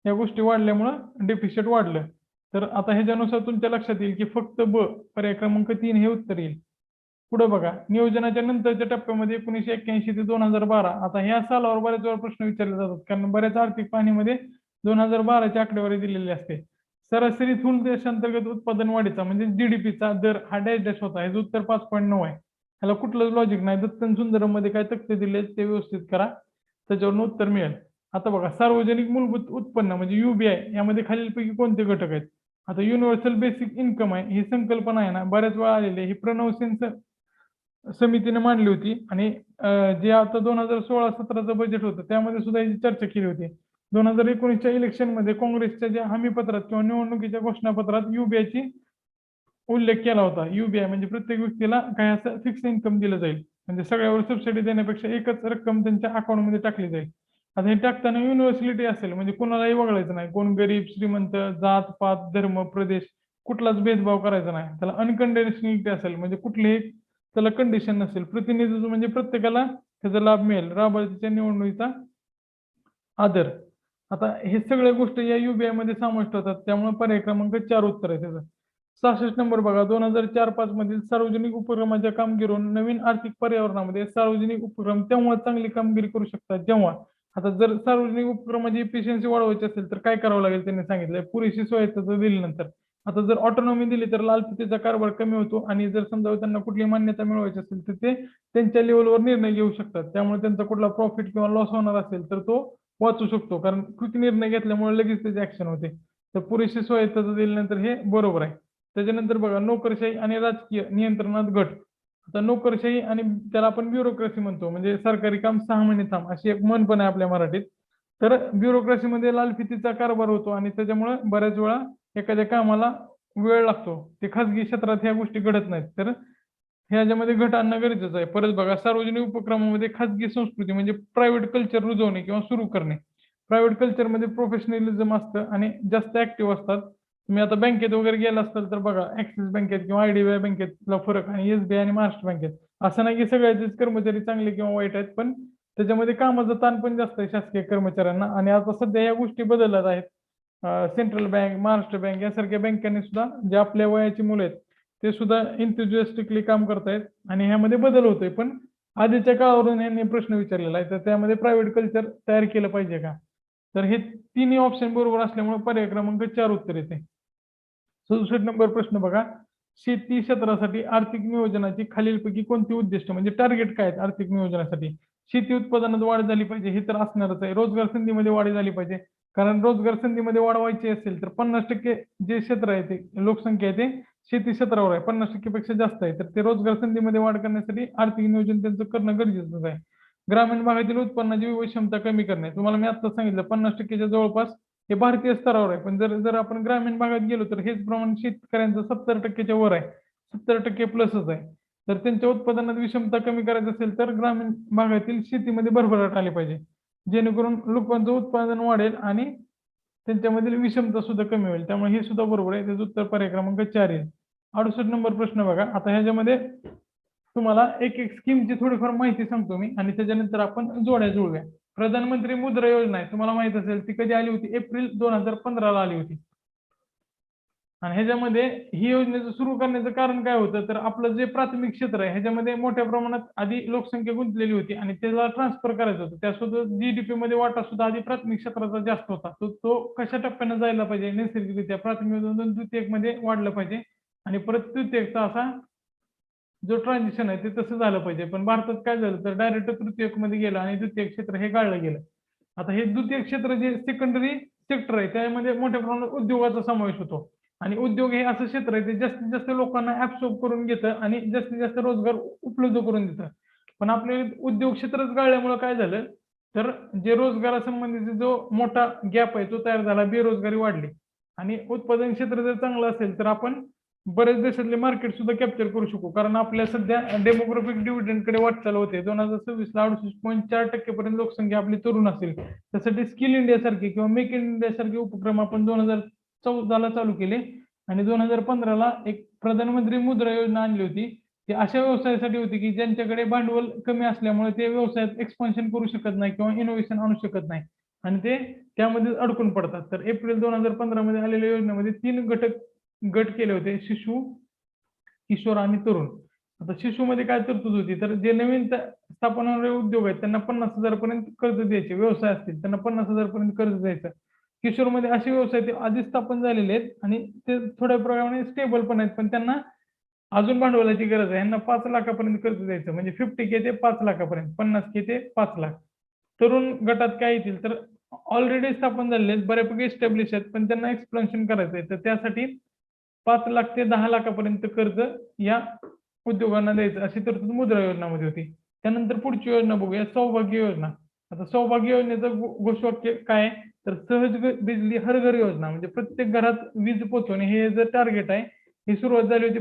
या गोष्टी वाढल्यामुळं डेप्रिशिएट वाढलं. तर आता ह्याच्यानुसार तुमच्या लक्षात येईल की फक्त पर्याय क्रमांक 3 हे उत्तर येईल. पुढे बघा, नियोजनाच्या नंतरच्या टप्प्यामध्ये 1981 ते 2012 आता ह्या सालावर बऱ्याच वेळा प्रश्न विचारले जातात कारण बऱ्याच आर्थिक पाहणीमध्ये 2012 ची आकडेवारी दिलेली असते. सरासरी स्थूल देशांतर्गत उत्पादन वाढीचा म्हणजे GDPचा दर हा डॅश होता. हे उत्तर 5.9 आहे. ह्याला कुठलंच लॉजिक नाही. दत्तन सुंदरम मध्ये काय तक्ते दिले ते व्यवस्थित करा, त्याच्यावरून उत्तर मिळेल. आता बघा, सार्वजनिक मूलभूत उत्पन्न म्हणजे UBI यामध्ये खालीलपैकी कोणते घटक आहेत? आता युनिव्हर्सल बेसिक इन्कम आहे ही संकल्पना आहे ना बऱ्याच वेळा आलेली आहे. ही प्रणव सेन समितीने मांडली होती आणि जे आता 2016-17चं बजेट होतं त्यामध्ये सुद्धा याची चर्चा केली होती. 2019च्या इलेक्शन मध्ये काँग्रेसच्या ज्या हमीपत्रात किंवा निवडणुकीच्या घोषणापत्रात UBI ची उल्लेख केला होता. UBI म्हणजे प्रत्येक व्यक्तीला काही असं फिक्स इन्कम दिलं जाईल म्हणजे सगळ्यावर सबसिडी देण्यापेक्षा एकच रक्कम त्यांच्या अकाउंटमध्ये टाकली जाईल. आता हे टाकताना युनिव्हर्सलिटी असेल म्हणजे कोणालाही वगळायचं नाही. कोण गरीब श्रीमंत जात पात धर्म प्रदेश कुठलाच भेदभाव करायचा नाही. त्याला अनकंडिशनलिटी असेल म्हणजे कुठलेही त्याला कंडिशन नसेल. प्रतिनिधित्व म्हणजे प्रत्येकाला त्याचा लाभ मिळेल. लाभार्थीच्या निवडणुकीचा आदर. आता हे सगळ्या गोष्टी या UBI मध्ये समाविष्ट होतात. त्यामुळे पर्याय क्रमांक 4 उत्तर आहे त्याचं. 66 नंबर बघा, 2004-5 मधील सार्वजनिक उपक्रमाच्या कामगिरीवरून नवीन आर्थिक पर्यावरणामध्ये सार्वजनिक उपक्रम तेव्हा चांगली कामगिरी करू शकतात जेव्हा आता जर सार्वजनिक उपक्रमाची इफिशियन्सी वाढवायची असेल तर काय करावं लागेल त्यांनी सांगितलंय. पुरेशी स्वायत्तता दिल्यानंतर आता जर ऑटोनॉमी दिली तर लालफितीचा कारभार कमी होतो आणि जर समजा त्यांना कुठली मान्यता मिळवायची असेल तर ते त्यांच्या लेवलवर निर्णय घेऊ शकतात. त्यामुळे त्यांचा कुठला प्रॉफिट किंवा लॉस होणार असेल तर तो वाचू शकतो कारण क्विक निर्णय घेतल्यामुळे लगेच त्याची ऍक्शन होते. तर पुरेशी स्वायत्तता दिल्यानंतर हे बरोबर आहे. त्याच्यानंतर बघा नोकरशाही आणि राजकीय नियंत्रणात घट. आता नोकरशाही आणि त्याला आपण ब्युरोक्रेसी म्हणतो, म्हणजे सरकारी काम 6 महिने थांब अशी एक म्हण पण आहे आपल्या मराठीत. तर ब्युरोक्रेसीमध्ये लालफितीचा कारभार होतो आणि त्याच्यामुळे बऱ्याच वेळा एखाद्या कामाला वेळ लागतो. ते खाजगी क्षेत्रात ह्या गोष्टी घडत नाहीत. तर ह्याच्यामध्ये घट आणणं गरजेचं आहे. परत बघा सार्वजनिक उपक्रमामध्ये खाजगी संस्कृती म्हणजे प्रायव्हेट कल्चर रुजवणे किंवा सुरू करणे. प्रायव्हेट कल्चरमध्ये प्रोफेशनलिझम असतं आणि जास्त ऍक्टिव्ह असतात. तुम्ही आता बँकेत वगैरे गेला असाल तर बघा ॲक्सिस बँकेत किंवा आयडीबीआय बँकेतला फरक आणि एसबीआय आणि महाराष्ट्र बँकेत. असं नाही की सगळ्याचेच कर्मचारी चांगले किंवा वाईट आहेत, पण त्याच्यामध्ये कामाचा ताण पण जास्त आहे शासकीय कर्मचाऱ्यांना आणि आता सध्या या गोष्टी बदलत आहेत. सेंट्रल बँक, महाराष्ट्र बँक यासारख्या बँकांनी सुद्धा जे आपल्या वयाची मुलं आहेत ते सुद्धा एन्थुसियास्टिकली काम करतायत आणि ह्यामध्ये बदल होतोय. पण आधीच्या काळावरून यांनी प्रश्न विचारलेला आहे, तर त्यामध्ये प्रायव्हेट कल्चर तयार केलं पाहिजे का? तर हे तिन्ही ऑप्शन बरोबर असल्यामुळे पर्याय क्रमांक 4 उत्तर येते. 67 नंबर प्रश्न बघा. शेती क्षेत्रासाठी आर्थिक नियोजनाची खालीलपैकी कोणती उद्दिष्ट म्हणजे टार्गेट काय आहेत आर्थिक नियोजनासाठी? शेती उत्पादनात वाढ झाली पाहिजे हे तर असणारच आहे. रोजगार संधीमध्ये वाढ झाली पाहिजे. कारण रोजगार संधीमध्ये वाढ व्हायची असेल तर 50% जे क्षेत्र आहे ते लोकसंख्या आहे ते शेती क्षेत्रावर आहे. 50% पेक्षा जास्त आहे. तर ते रोजगार संधीमध्ये वाढ करण्यासाठी आर्थिक नियोजन त्यांचं करणं गरजेचंच आहे. ग्रामीण भागातील उत्पन्नाची विषमता कमी करणे. तुम्हाला मी आत्ताच सांगितलं 50%च्या जवळपास हे भारतीय स्तरावर आहे. पण जर जर आपण ग्रामीण भागात गेलो तर हेच प्रमाण शेतकऱ्यांचं 70%च्या वर आहे. 70% प्लसच आहे. तर त्यांच्या उत्पादनात विषमता कमी करायची असेल तर ग्रामीण भागातील शेतीमध्ये भरभराट आली पाहिजे. जेणेकरून लोकांचं उत्पादन वाढेल आणि त्यांच्यामधील विषमता सुद्धा कमी होईल. त्यामुळे हे सुद्धा बरोबर आहे. त्याचं उत्तर पर्याय क्रमांक 4 येईल. 68 नंबर प्रश्न बघा. आता ह्याच्यामध्ये तुम्हाला एक स्कीमची थोडीफार माहिती सांगतो मी आणि त्याच्यानंतर आपण जोड्या जुळव्या. प्रधानमंत्री मुद्रा योजना आहे. तुम्हाला माहित असेल ती कधी आली होती? एप्रिल 2015 ला आली होती. आणि ह्याच्यामध्ये ही योजनेचं सुरू करण्याचं कारण काय होतं? तर आपलं जे प्राथमिक क्षेत्र आहे ह्याच्यामध्ये मोठ्या प्रमाणात आधी लोकसंख्या गुंतलेली होती आणि त्याला ट्रान्सफर करायचं होतं. त्यासोबत जीडीपी मध्ये वाटा सुद्धा आधी प्राथमिक क्षेत्राचा जास्त होता. तो कशा टप्प्याने जायला पाहिजे? नैसर्गिकरित्या प्राथमिक द्वितीयक मध्ये वाढलं पाहिजे आणि परत तृतीयकचा असा जो ट्रान्झिशन आहे ते तसं झालं पाहिजे. पण भारतात काय झालं तर डायरेक्ट तृतीयक मध्ये गेलं आणि द्वितीय क्षेत्र हे गाळलं गेलं. आता हे द्वितीय क्षेत्र जे सेकंडरी सेक्टर आहे त्यामध्ये मोठ्या प्रमाणात उद्योगाचा समावेश होतो आणि उद्योग हे असं क्षेत्र आहे ते जास्तीत जास्त लोकांना ऍब्सॉर्ब करून घेतं आणि जास्तीत जास्त रोजगार उपलब्ध करून देतं. पण आपले उद्योग क्षेत्रच गाळल्यामुळे काय झालं तर जे रोजगारासंबंधीचा जो मोठा गॅप आहे तो तयार झाला, बेरोजगारी वाढली आणि उत्पादन क्षेत्र जर चांगलं असेल तर आपण बरेच देशातले मार्केट सुद्धा कॅप्चर करू शकू. कारण आपल्या सध्या डेमोग्राफिक डिव्हिडंडकडे वाटचाल होते. 2026 ला 68.4% पर्यंत लोकसंख्या आपली तरुण असेल. त्यासाठी स्किल इंडिया सारखी किंवा मेक इन इंडिया सारखे उपक्रम आपण 2014 ला चालू केले आणि 2015 ला एक प्रधानमंत्री मुद्रा योजना आणली होती. ती अशा व्यवसायासाठी होती की ज्यांच्याकडे भांडवल कमी असल्यामुळे ते व्यवसायात एक्सपान्शन करू शकत नाही किंवा इनोव्हेशन आणू शकत नाही आणि ते त्यामध्ये अडकून पडतात. तर एप्रिल 2015 मध्ये आलेल्या योजनेमध्ये 3 गट केले होते: शिशु, किशोर आणि तरुण. आता शिशुमध्ये काय तरतूद होती तर जे नवीन स्थापन होणारे उद्योग आहेत त्यांना 50,000 पर्यंत कर्ज द्यायचे. व्यवसाय असतील त्यांना 50,000 पर्यंत कर्ज द्यायचं. किशोरमध्ये असे व्यवसाय ते आधीच स्थापन झालेले आहेत आणि ते थोड्या प्रमाणात स्टेबल पण आहेत, पण त्यांना अजून भांडवलाची गरज आहे. यांना 5 लाखापर्यंत कर्ज द्यायचं म्हणजे 50K ते 5 लाखापर्यंत, 50K ते 5 लाख. तरुण गटात काय येतील तर ऑलरेडी स्थापन झालेले आहेत, बऱ्यापैकी एस्टॅब्लिश आहेत, पण त्यांना एक्सपान्शन करायचं आहे. तर त्यासाठी 5 लाख ते 10 लाखापर्यंत कर्ज या उद्योगांना द्यायचं अशी तरतूद मुद्रा योजनामध्ये होती. त्यानंतर पुढची योजना बघूया, सौभाग्य योजना. आता सौभाग्य योजनेचं घोषवाक्य काय आहे? तर सहज बिजली हर घर योजना म्हणजे प्रत्येक घरात वीज पोहोचवणे हे जे टार्गेट आहे. ही सुरुवात झाली होती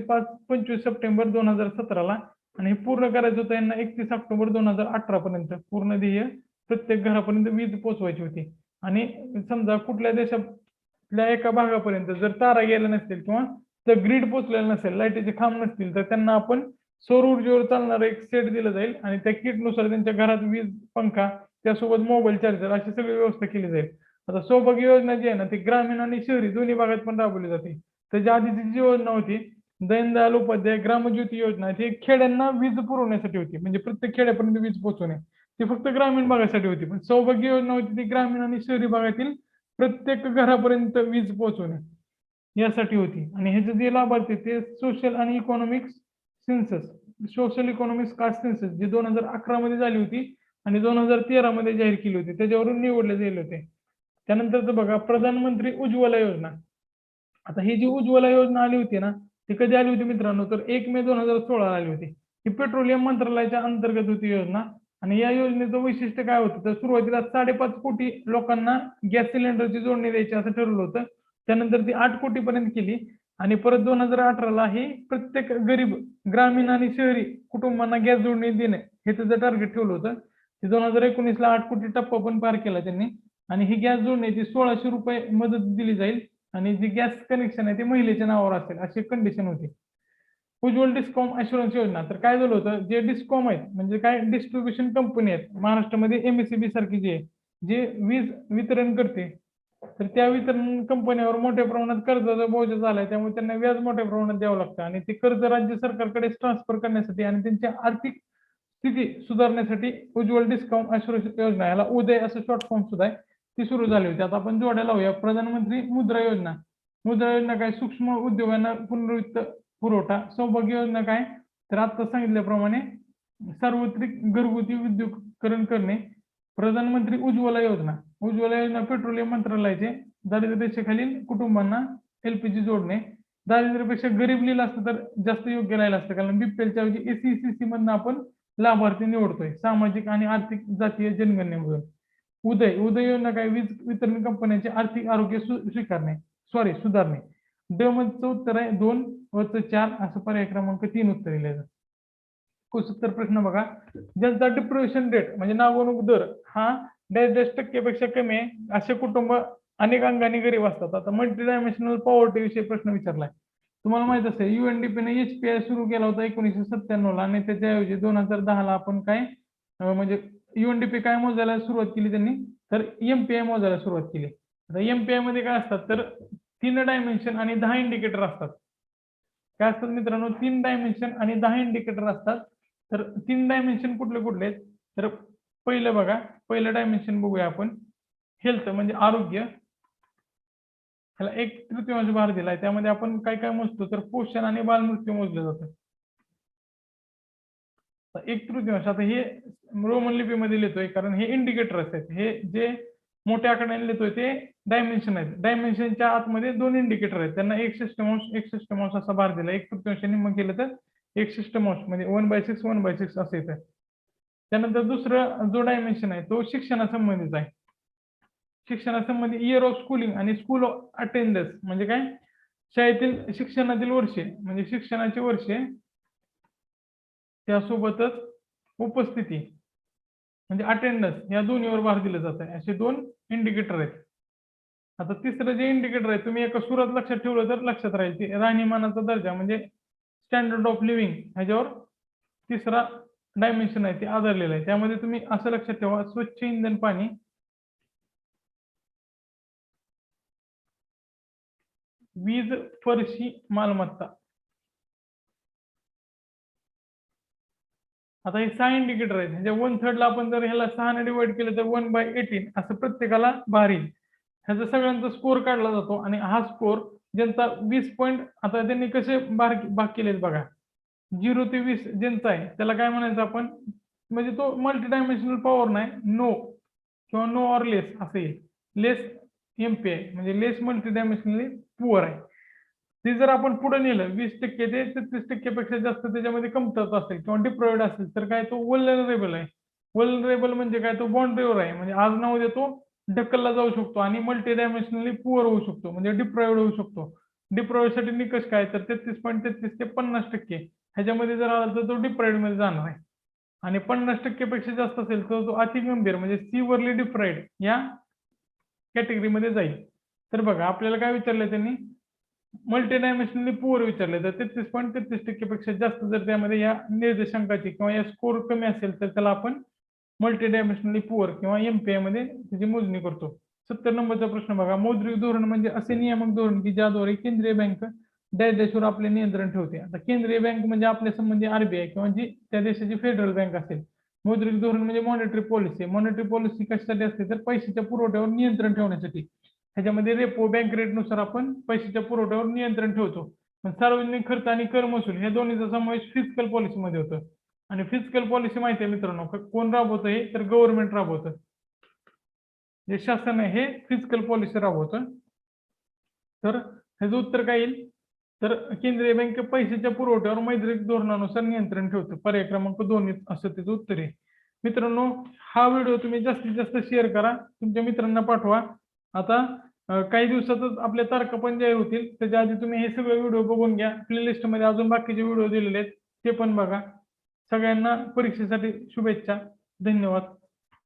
25 सप्टेंबर 2017 ला आणि हे पूर्ण करायचं होतं यांना 31 ऑक्टोबर 2018 पर्यंत पूर्ण ध्येय प्रत्येक घरापर्यंत वीज पोहोचवायची होती. आणि समजा कुठल्या देशातल्या एका भागापर्यंत जर तारा गेल्या नसतील किंवा तर ग्रीड पोहोचलेलं नसेल, लाईटीचे खांब नसतील तर त्यांना आपण सौर ऊर्जेवर चालणारं एक सेट दिलं जाईल आणि त्या किटनुसार त्यांच्या घरात वीज, पंखा त्यासोबत मोबाईल चार्जर अशी सगळी व्यवस्था केली जाईल. आता सौभाग्य योजना जी आहे ना ती ग्रामीण आणि शहरी दोन्ही भागात पण राबवली जाते. त्याच्या आधीची जी योजना होती दीनदयाल उपाध्याय ग्रामज्योती योजना ती खेड्यांना वीज पुरवण्यासाठी होती, म्हणजे प्रत्येक खेड्यापर्यंत वीज पोहोचवणे. ती फक्त ग्रामीण भागासाठी होती. पण सौभाग्य योजना होती ती ग्रामीण आणि शहरी भागातील प्रत्येक घरापर्यंत वीज पोहोचवणे यासाठी होती. आणि ह्याचे जे लाभार्थी ते सोशल आणि economic census, social economic caste census जी 2011 मध्ये झाली होती आणि 2013 मध्ये जाहीर केली होती त्याच्यावरून निवडले गेले होते. त्यानंतर बघा प्रधानमंत्री उज्ज्वला योजना. आता ही जी उज्ज्वला योजना आली होती ना, ती कधी आली होती मित्रांनो, तर 1 मे 2016 आली होती. ही पेट्रोलियम मंत्रालयाच्या अंतर्गत होती योजना आणि या योजनेचं वैशिष्ट्य काय होतं, तर सुरुवातीला 5.5 कोटी लोकांना गॅस सिलेंडरची जोडणी द्यायची असं ठरवलं होतं. त्यानंतर ती 8 कोटीपर्यंत केली आणि परत 2018ला ही प्रत्येक गरीब ग्रामीण आणि शहरी कुटुंबांना गॅस जोडणी देणे हे त्याचं टार्गेट ठेवलं होतं. ते 2019ला 8 कोटी टप्पा पण पार केला त्यांनी आणि ही गॅस जोडण्याची ₹1600 मदत दिली जाईल आणि जी गॅस कनेक्शन आहे ते महिलेच्या नावावर असेल अशी कंडिशन होती. उज्ज्वल डिस्कॉम अश्युरन्स योजना. तर काय झालं होतं, जे डिस्कॉम आहेत म्हणजे काय डिस्ट्रिब्युशन कंपनी आहेत महाराष्ट्रामध्ये एमएससीबी सारखी जी आहे, जे वीज वितरण करते, तर त्या वितरण कंपन्यांवर मोठ्या प्रमाणात कर्जाचा बोजा झालाय. त्यामुळे त्यांना व्याज मोठ्या प्रमाणात द्यावं लागतं आणि ते कर्ज राज्य सरकारकडे ट्रान्सफर करण्यासाठी आणि त्यांची आर्थिक स्थिती सुधारण्यासाठी उज्ज्वल डिस्कॉम अश्युरन्स योजना, याला उदय असं शॉर्ट फॉर्म सुद्धा आहे, ती सुरू झाली होती. आता आपण जोड्या लावूया. प्रधानमंत्री मुद्रा योजना. मुद्रा योजना काय, सूक्ष्म उद्योगांना पुनर्वित्त पुरवठा. सौभाग्य योजना काय, तर आता सांगितल्याप्रमाणे सार्वत्रिक घरगुती विद्युतीकरण करणे. प्रधानमंत्री उज्ज्वला योजना. उज्ज्वला योजना पेट्रोलियम मंत्रालयाचे दारिद्र्य रेषेखालील कुटुंबांना एलपीजी जोडणे. दारिद्र्यापेक्षा गरीब लिहिलं असतं तर जास्त योग्य राहिलं असतं, कारण बीपीएलच्या ऐवजी एसईसीसी मधनं आपण लाभार्थी निवडतोय सामाजिक आणि आर्थिक जातीय जनगणनेमधून. उदय. उदय योजना काय, वीज वितरण कंपन्यांचे आर्थिक आरोग्य सुधारणे. ड मधचं उत्तर आहे 2 वरचं 4 असं पर्याय क्रमांक 3 उत्तर दिलं. 71 प्रश्न बघा. ज्यांचा डिप्रेशन रेट म्हणजे नागवणूक दर हा 0.5% पेक्षा कमी आहे असे कुटुंब अनेक अंगाने गरीब असतात. आता मल्टी डायमेन्शनल पॉवर्टी विषयी प्रश्न विचारलाय. तुम्हाला माहित असेल UNDP ने HPI सुरू केला होता 1997 ला आणि त्याच्याऐवजी 2010 ला आपण काय म्हणजे UNDP काय मोजायला सुरुवात केली त्यांनी, तर MPI मोजायला सुरुवात केली. आता MPI मध्ये काय असतात, तर 3 डायमेन्शन आणि 10 इंडिकेटर असतात. काय असतात मित्रांनो, 3 डायमेन्शन आणि 10 इंडिकेटर असतात. तर 3 डायमेन्शन कुठले कुठले आहेत, तर पहिलं बघा, पहिलं डायमेन्शन बघूया आपण. हेल्थ म्हणजे आरोग्य, ह्याला 1/3 भार दिलाय. त्यामध्ये आपण काय काय मोजतो, तर पोषण आणि बालमृत्यू मोजले जातात. 1/3. आता हे रोमन लिपीमध्ये लिहितोय कारण हे इंडिकेटर आहेत. हे जे मोठ्या आकड्याने लिहितोय ते डायमेन्शन आहेत. डायमेन्शनच्या आतमध्ये 2 इंडिकेटर आहेत. त्यांना 1/6 असा भार दिला. 1/3 मग केलं तर 1/6 म्हणजे 1/6 1/6 असं येतं. त्यानंतर दुसरं जो डायमेन्शन आहे तो शिक्षणासंबंधित आहे. शिक्षणासंबंधी इयर ऑफ स्कूलिंग आणि स्कूल अटेंडन्स म्हणजे काय, शाळेतील शिक्षणातील वर्षे म्हणजे शिक्षणाची वर्षे, त्यासोबतच उपस्थिती म्हणजे अटेंडन्स, या दोन्हीवर भार दिला जात आहे. असे 2 इंडिकेटर आहेत. आता तिसरं जे इंडिकेटर आहे तुम्ही एका सुरात लक्षात ठेवलं तर लक्षात राहील, की राहणीमानाचा दर्जा म्हणजे स्टँडर्ड ऑफ लिव्हिंग, ह्याच्यावर तिसरा डायमेन्शन आहे ते आधारलेलं आहे. त्यामध्ये तुम्ही असं लक्षात ठेवा, स्वच्छ इंधन, पाणी, वीज, फरशी, मालमत्ता. आता हे 6 इंडिकेटर आहेत. म्हणजे 1/3 ला आपण जर ह्याला 6 ने डिवाइड केलं तर 1/18 असं प्रत्येकाला भार येईल. ह्याचा सगळ्यांचा स्कोर काढला जातो आणि हा स्कोर ज्यांचा 20 पॉईंट, आता त्यांनी कसे भाग केलेत बघा. 0 ते 20 ज्यांचा आहे त्याला काय म्हणायचं आपण, म्हणजे तो मल्टी डायमेन्शनल पॉवर नाही, नो किंवा नो ऑर लेस असं येईल. लेस MPI म्हणजे लेस मल्टी डायमेन्शनली पुअर आहे. ते जर आपण पुढे नेलं 20% ते 33% पेक्षा जास्त त्याच्यामध्ये कमतरता असेल किंवा डिप्लॉइड असेल तर काय, तो वल्नरेबल आहे. वल्नरेबल म्हणजे काय, तो बाउंड्रीवर आहे. म्हणजे आज ना उद्या तो ढकलला जाऊ शकतो आणि मल्टी डायमेन्शनली पुअर होऊ शकतो म्हणजे डिप्लॉइड होऊ शकतो. डिप्लॉइड साठी निकष काय, तर 33.33 ते 50% ह्याच्यामध्ये जर आला तर तो डिप्लॉइड मध्ये जाणार आहे. आणि 50% पेक्षा जास्त असेल तर तो अति गंभीर म्हणजे सिव्हिअरली डिप्लॉइड या कॅटेगरीमध्ये जाईल. तर बघा आपल्याला काय विचारलंय त्यांनी, मल्टी डायमेन्शनली पुअर विचारले तर 33.33% पेक्षा जास्त जर त्यामध्ये या निर्देशांकाची किंवा या स्कोर कमी असेल तर त्याला आपण मल्टी डायमेन्शनली पुअर किंवा MPI मध्ये त्याची मोजणी करतो. 70 नंबरचा प्रश्न बघा. मौद्रिक धोरण म्हणजे असे नियामक धोरण की ज्याद्वारे केंद्रीय बँक त्या देशावर आपले नियंत्रण ठेवते. आता केंद्रीय बँक म्हणजे आपल्या संबंधी RBI किंवा जी त्या देशाची फेडरल बँक असेल. मौद्रिक धोरण म्हणजे मॉनिटरी पॉलिसी. मॉनिटरी पॉलिसी कशासाठी असते, तर पैशाच्या पुरवठ्यावर नियंत्रण ठेवण्यासाठी. ह्याच्यामध्ये रेपो, बँक रेट नुसार आपण पैशाच्या पुरवठ्यावर नियंत्रण ठेवतो. सार्वजनिक खर्च आणि कर महसूल हे दोन्हीचा समावेश फिस्कल पॉलिसीमध्ये होतो. आणि फिस्कल पॉलिसी माहिती आहे मित्रांनो कोण राबवतं, हे तर गव्हर्नमेंट राबवतं. जे शासन आहे हे फिजिकल पॉलिसी राबवतं. तर ह्याचं उत्तर काय येईल? तर केंद्रीय बँक पैशाच्या पुरवठ्यावर मैत्रिक धोरणानुसार नियंत्रण ठेवते. पर्याय क्रमांक 2 असं त्याचं उत्तर आहे. मित्रांनो, हा व्हिडिओ तुम्ही जास्तीत जास्त शेअर करा, तुमच्या मित्रांना पाठवा. आता काही दिवसातच आपल्या तारखा पण जाहीर होतील. त्याच्या आधी तुम्ही हे सगळे व्हिडिओ बघून घ्या. प्लेलिस्ट मध्ये अजून बाकीचे व्हिडिओ दिलेले आहेत, ते पण बघा. सगळ्यांना परीक्षेसाठी शुभेच्छा. धन्यवाद.